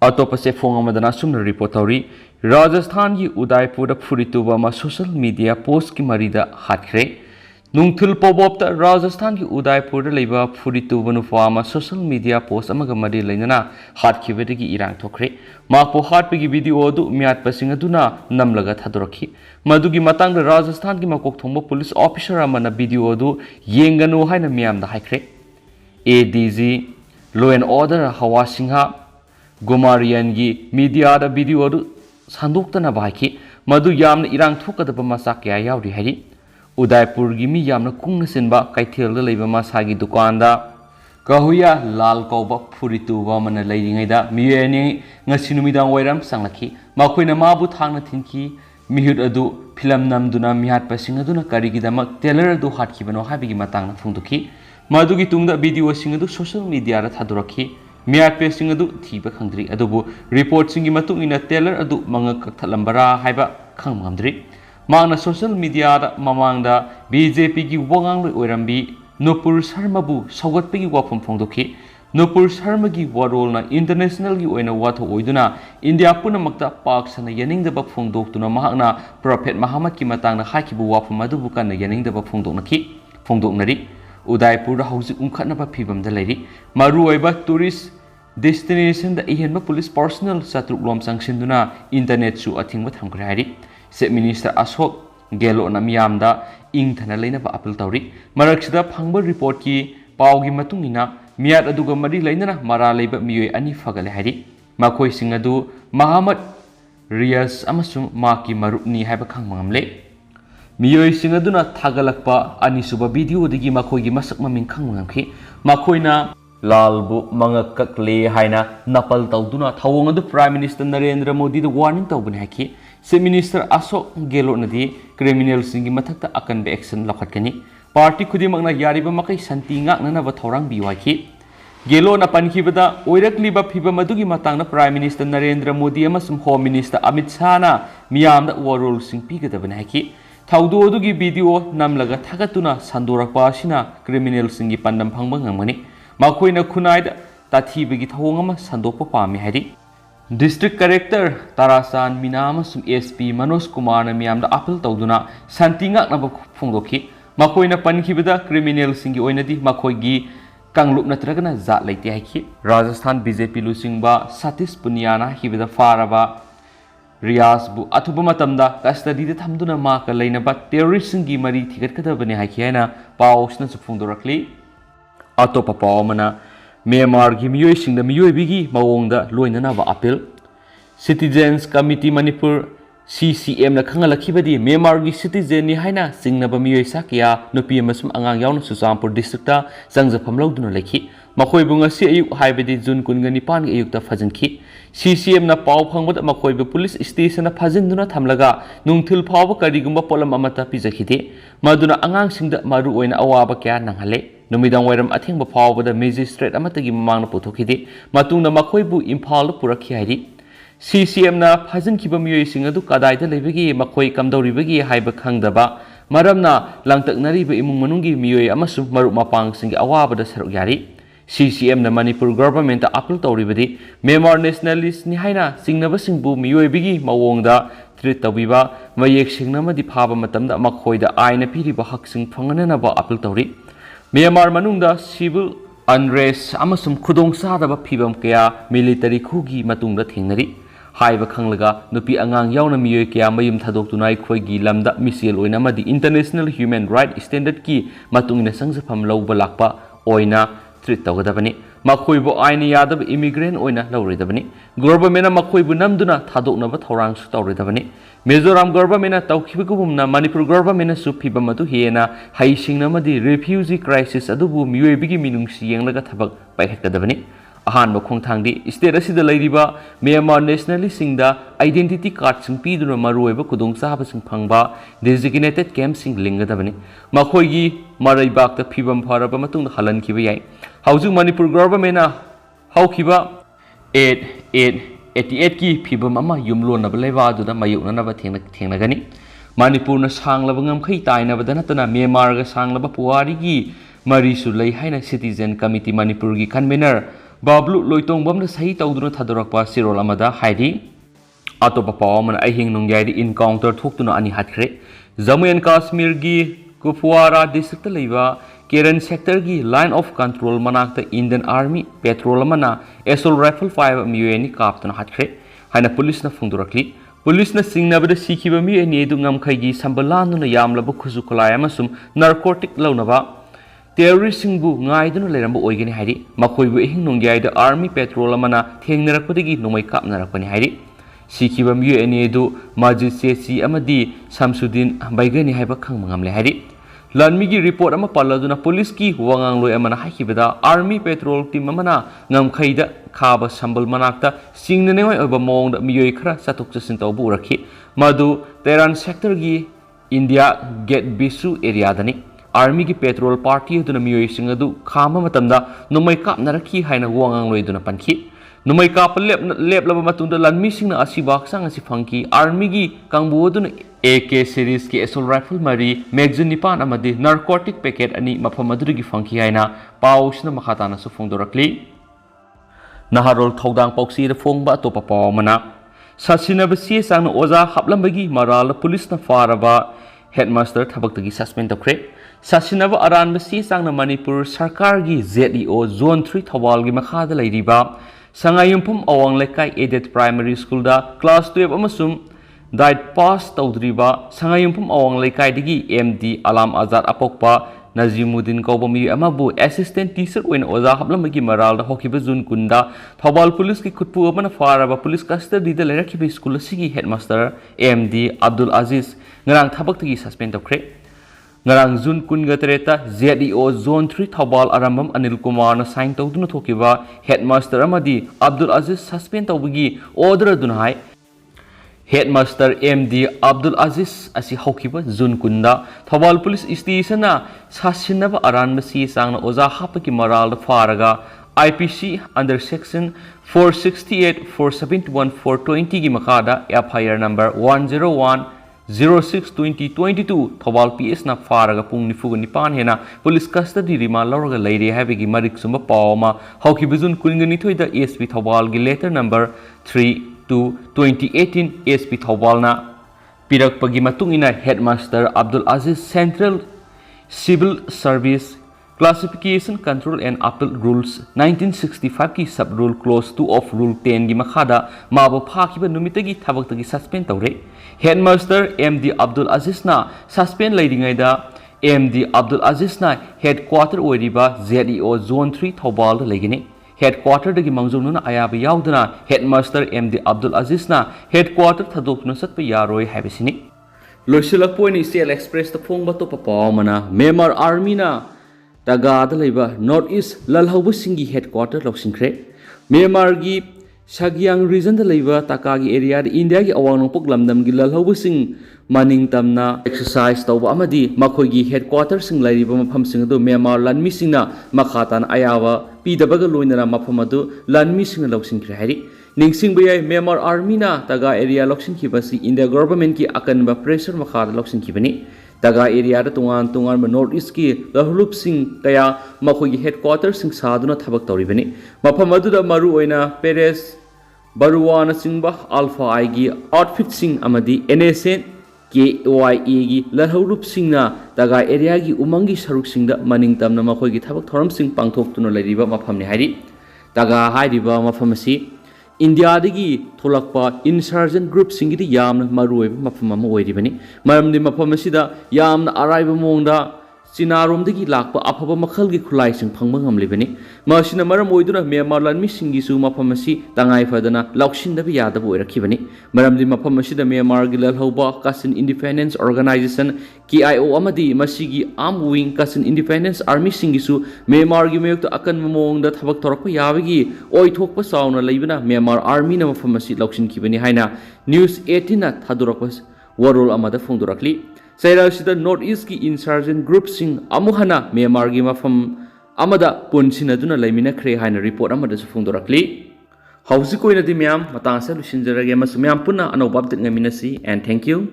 अतोपसे Phong अमदना सुमन report तौरी Rajasthan की उदयपुर फुरीतुबा मा social media post की मरीदा हाटख्रे नुंगथुल पोबोपता राजस्थान की उदयपुर लेबा फुरीतुबा नुफा सोशल मीडिया पोस्ट अमगा मरी लेना हाटखिबदगी इरांग थोखरे मापो हाटपगी वीडियो दु मियाटपा सिंग अदुना नमलगा थादोरखि मदुगी मतंग राजस्थान की मकोक थोंबा पुलिस ऑफिसर अमना वीडियो दु येंगनु हाइना मियामदा हाइख्रे एडीजी लॉ एंड ऑर्डर हवा सिंहा गुमारियन की मीडिया वीडियो संदोक्तना बाकी मधु यामन इरांग थोकदब मसा क्या यावरी है उदयपुर की मी यामन कुंग सिंबा कैथेल लेबा मसागी दुकान दा कहुया लाल कौबा फुरीतुबा मन लेरिङैदा मियेनि ngasi numidang wairam sanglaki makoina mabu thangna thinki mihut adu film namduna mihatpa sing aduna karigidamak tailor adu hatkibano habigi matangna phungduki madugi tungda video sing adu social media ra thadorakhi Mihatpa sing adu thiba khangdri adubu report singi matung ina tailor adu manga kakthalambara haiba khangmamdri mangna social media da mamangda BJP gi wangang loi oirambi Nupur Sharma bu saugatpegi wafam phongdoki Nupur Sharma gi warol na international gi oina watho oiduna India punamakta pak sana yaningdaba phongdoktuna mahakna Prophet Muhammad ki matangna haikibu wafam adubu kanna yaningdaba phongdoknari Udaipur da hauzik umkhatnaba phibamda leiri maruoiba tourist destination da ihenba police personal satruk lom sangsinduna internet su athingba thamkhre hari se minister Ashok Gelo na miyamda ingthana leinaba appeal tawri maraksida phangba report ki pawgi matungina miyat aduga mari leinana mara leiba miyoi ani fagale hari makoi sing adu Muhammad Riyas amasung maki marupni haiba khangmangamle Miyoi sing aduna thagalakpa ani suba video digi makoigi masak maming khangmangki makoina lalbu mangakakle haina napal tawduna thawong adu Prime Minister Narendra Modi da warning tawbani haki se Minister Ashok Gelo nadi criminal singi mathakta akan be action lakhatkani party khudimangna yariba makai santi ngaknana ba thorang biwaki Gelo na pankibada oirakliba phiba madugi matangna Prime Minister Narendra Modi amasum Home Minister Amit Shah na miyamda warol sing pigadabani haki Thaudodugi video namlaga thagatuna sandorakpa asina criminal singi pandam phangba ngamani makoina khunaida tathibagi thawongama sandokpa pami hari district corrector Tarasan Minama sum SP Manoj Kumar na miyamda appeal tawduna santinga naba phongdoki makoina pankhibada criminal singi oinadi makoigi kanglup natragana zat leite haiki Rajasthan BJP lusingba Satish Punyana hibada faraba Riyas bu athuba matamda custody de thamduna ma ka leinaba terrorist singi mari thigat kadabani hakiana pawsna sufungdorakli atopa pawmana Myanmar gi miyoi singda miyoi bigi mawongda loinana ba appeal Citizens Committee Manipur CCM na khangalakibadi Myanmar gi citizen ni haina singnaba miyoi sakya nupi amasum angang yauna Susampur district ta sangjafam lawduna lekhi makoi bunga si ayuk haibadi June 29 gi ayukta fajanki CCM na paw phangbat makoi be police station na phajinduna thamlaga nungthil phawba karigumba polam amata pijakhide maduna angang singda maru oina awaba kya nanghale numidang wairam athengba phawbada magistrate amatagi mamangna puthokide matungna makoi bu Imphal purakhi hairi CCM na phajin khiba miyoi sing adu kadaida lebegi makoi kamdoribegi haiba khangdaba maramna langtaknari be imung manungi miyoi amasu maru mapang singi awabada saruk yari CCM na Manipur government appeal tawribadi Myanmar nationalist ni haina singnaba singbu miyoi bigi mawongda treat tawiba mayek singnama di phaba matamda makhoida aina piriba hak sing phangana ba appeal tawri Myanmar manungda civil unrest amasum khudong sadaba phibam kaya military khugi matungda thengnari haiba khanglaga nupi angang yauna miyoi kya mayum thadoktunai khoigi lamda misiel oina madi international human right standard ki matungina sangjafam lawba lakpa oina treat tawgadabani makhoibu aina yadab immigrant oina lawridabani government makhoibu namduna thadoknaba thorang su tawridabani Mizoram government tawkhibagumna Manipur government su phibamatu hena haisingna madi refugee crisis adubu miyoi bigi minungsi yenglaga thabak paikhatgadabani ahan bakhong thangdi state asida leiriba Myanmar nationalist singda identity card sing piduna maruiba kudong sahaba sing phangba designated camp sing lingadabani makhoigi marai bakta phibam pharaba matung halan khiba yai haujung Manipur government na haukiba 88 ki phibam ama yumlon na balaiwa aduda mayukna na ba thengnagani Manipur na sanglaba ngamkhai taina badana tana Myanmar ga sanglaba puwari gi mari su lei haina Citizen Committee Manipur gi convener Bablu loitong sahi tawduna thadorakpa sirol amada haidi atopa pawamana ahing nungyai encounter thoktuna ani hatkre Jammu and Kashmir gi Kupwara district leiba Keren sector gi line of control manakta Indian Army petrol amana assault rifle 5 MUN kaptuna hatkre haina police na phungdurakli police na singna bada sikhiba MUN edu ngamkhai gi sambalanuna yamlaba khuzu kholai amasum narcotic launaba terrorist singbu ngaiduna leramba oigeni haidi makoibu ehing nongyaida army petrol amana thengnarakpadagi nomai kapnarakpani haidi sikhiba MUN edu majid si amadi Samsudin baigani haiba khangmangamle haidi lanmi gi report ama paladuna police ki wangang loi amana haikibada army petrol team amana ngamkhaida khaba sambal manakta singna nei oba mong da miyoi khara satuk chasin tawbu rakhi madu Teran sector gi India Gate Bisu area dani army gi petrol party duna miyoi singadu khama matamda nomai kapna rakhi haina wangang loi duna panki numai kap lep laba matunda lanmi singna asibak sang asi phangki army gi kangbu duna AK series ki assault rifle mari magazine nipan amadi narcotic packet ani mafam adurigi phangki haina pausna makhatana su phongdorakli naharol thodang pauksi da phongba topa pawmana sasinaba si sang oza haplambagi maral police na faraba headmaster thabaktagi suspend tokre sasinaba aran si sang na Manipur sarkar gi ZEO zone 3 thawal gi makhada leiriba Sangayumpum awang lekai aided primary school da class 12 amasum died pass tawdriba Sangayumpum awang lekai digi MD Alam Azad apokpa Nazimuddin Kaubami amabu assistant teacher oina oza hablamagi maral da hokiba jun kunda Thawal police ki khutpu amana faraba police custody da lerakhiba school sigi headmaster MD Abdul Aziz ngarang thabaktagi suspend tokre ngarang Jun kunga tereta ZEO zone 3 Thawal arambam Anil Kumar na sign tawduna thokiba headmaster amadi Abdul Aziz suspend tawbagi order dunhai headmaster MD Abdul Aziz asi hokiba Jun kunda Thawal police station na sasinaba aran masi sangna oza hapaki maral da faraga IPC under section 468 471 420 gi makada FIR number 10106/2022 Thawal PS na faraga pung nifuga nipan hena police custody rima lauraga leire habigi marik sumba pawma hauki bizun kuningani thoida ASP Thawal gi letter number 3/2018 ASP Thawal na pirakpagi matungina headmaster Abdul Aziz Central Civil Service Classification Control and Appeal Rules 1965 ki sub rule clause 2 of rule 10 gi makhada mabo phakiba numitagi thabaktagi suspend tawre headmaster MD Abdul Aziz na suspend leiringai da MD Abdul Aziz na headquarter oiriba ZEO zone 3 Thawal da legini headquarter dagi mangjongna ayaba yaudana headmaster MD Abdul Aziz na headquarter thadokna satpa yaroi habisini loisilak point CL Express ta phongba to papawmana Myanmar Army na Tagada leiba North East lalhauba singi headquarter loksingkre Myanmar gi Sagyang region da leiba Takagi area da India gi awang nongpok lamdam gi lalhauba sing maning tamna exercise tawba amadi makhoi gi headquarter sing lairiba mafam sing adu Myanmar lanmi singna makhatan ayawa pidabaga loinara mafam adu lanmi singna loksingkre hari ningsing bayai Myanmar Army na Taga area loksingkibasi India government ki akanba pressure makhada loksingkibani Taga area da tungan North East ki lahulup sing kaya makhoi headquarters sing saduna thabak tawribani mafam aduda maru oina Perez Baruwana singba Alpha I gi outfit sing amadi NSN KYA gi lahulup singna Taga area gi umangi saruk singda maning tamna makhoi gi thabak thoram sing pangthok tuna lariba mafam ni hari Taga hairiba mafam asi India dagi tholakpa insurgent group singidi yamna maruoiba mafam ama oiribani maramdi mafam asida yamna araiba mongda Sinarom dagi lakpa afaba makhal gi khulai sing phangba ngamlibani masina maram oiduna Myanmar lanmi singi su mafam asi tangai fadana lauksin da yada bo rakhibani maramdi mafam asida Myanmar gi lalhauba Kachin Independence Organization KIO amadi masigi armed wing Kachin Independence Army singi su Myanmar gi mayok akan mongda thabak thorakpa yabagi oithokpa sauna leibana Myanmar Army na mafam asi lauksin kibani haina News 18 na thadorakpa warol amada phongdorakli Sairasida North East ki insurgent group sing amuhana Myanmar gi mafam amada punsinaduna leiminakhre haina report amada su phongdorakli hausi koina di myam matang sa lusinjarage mas myam punna anobab tit ngaminasi and thank you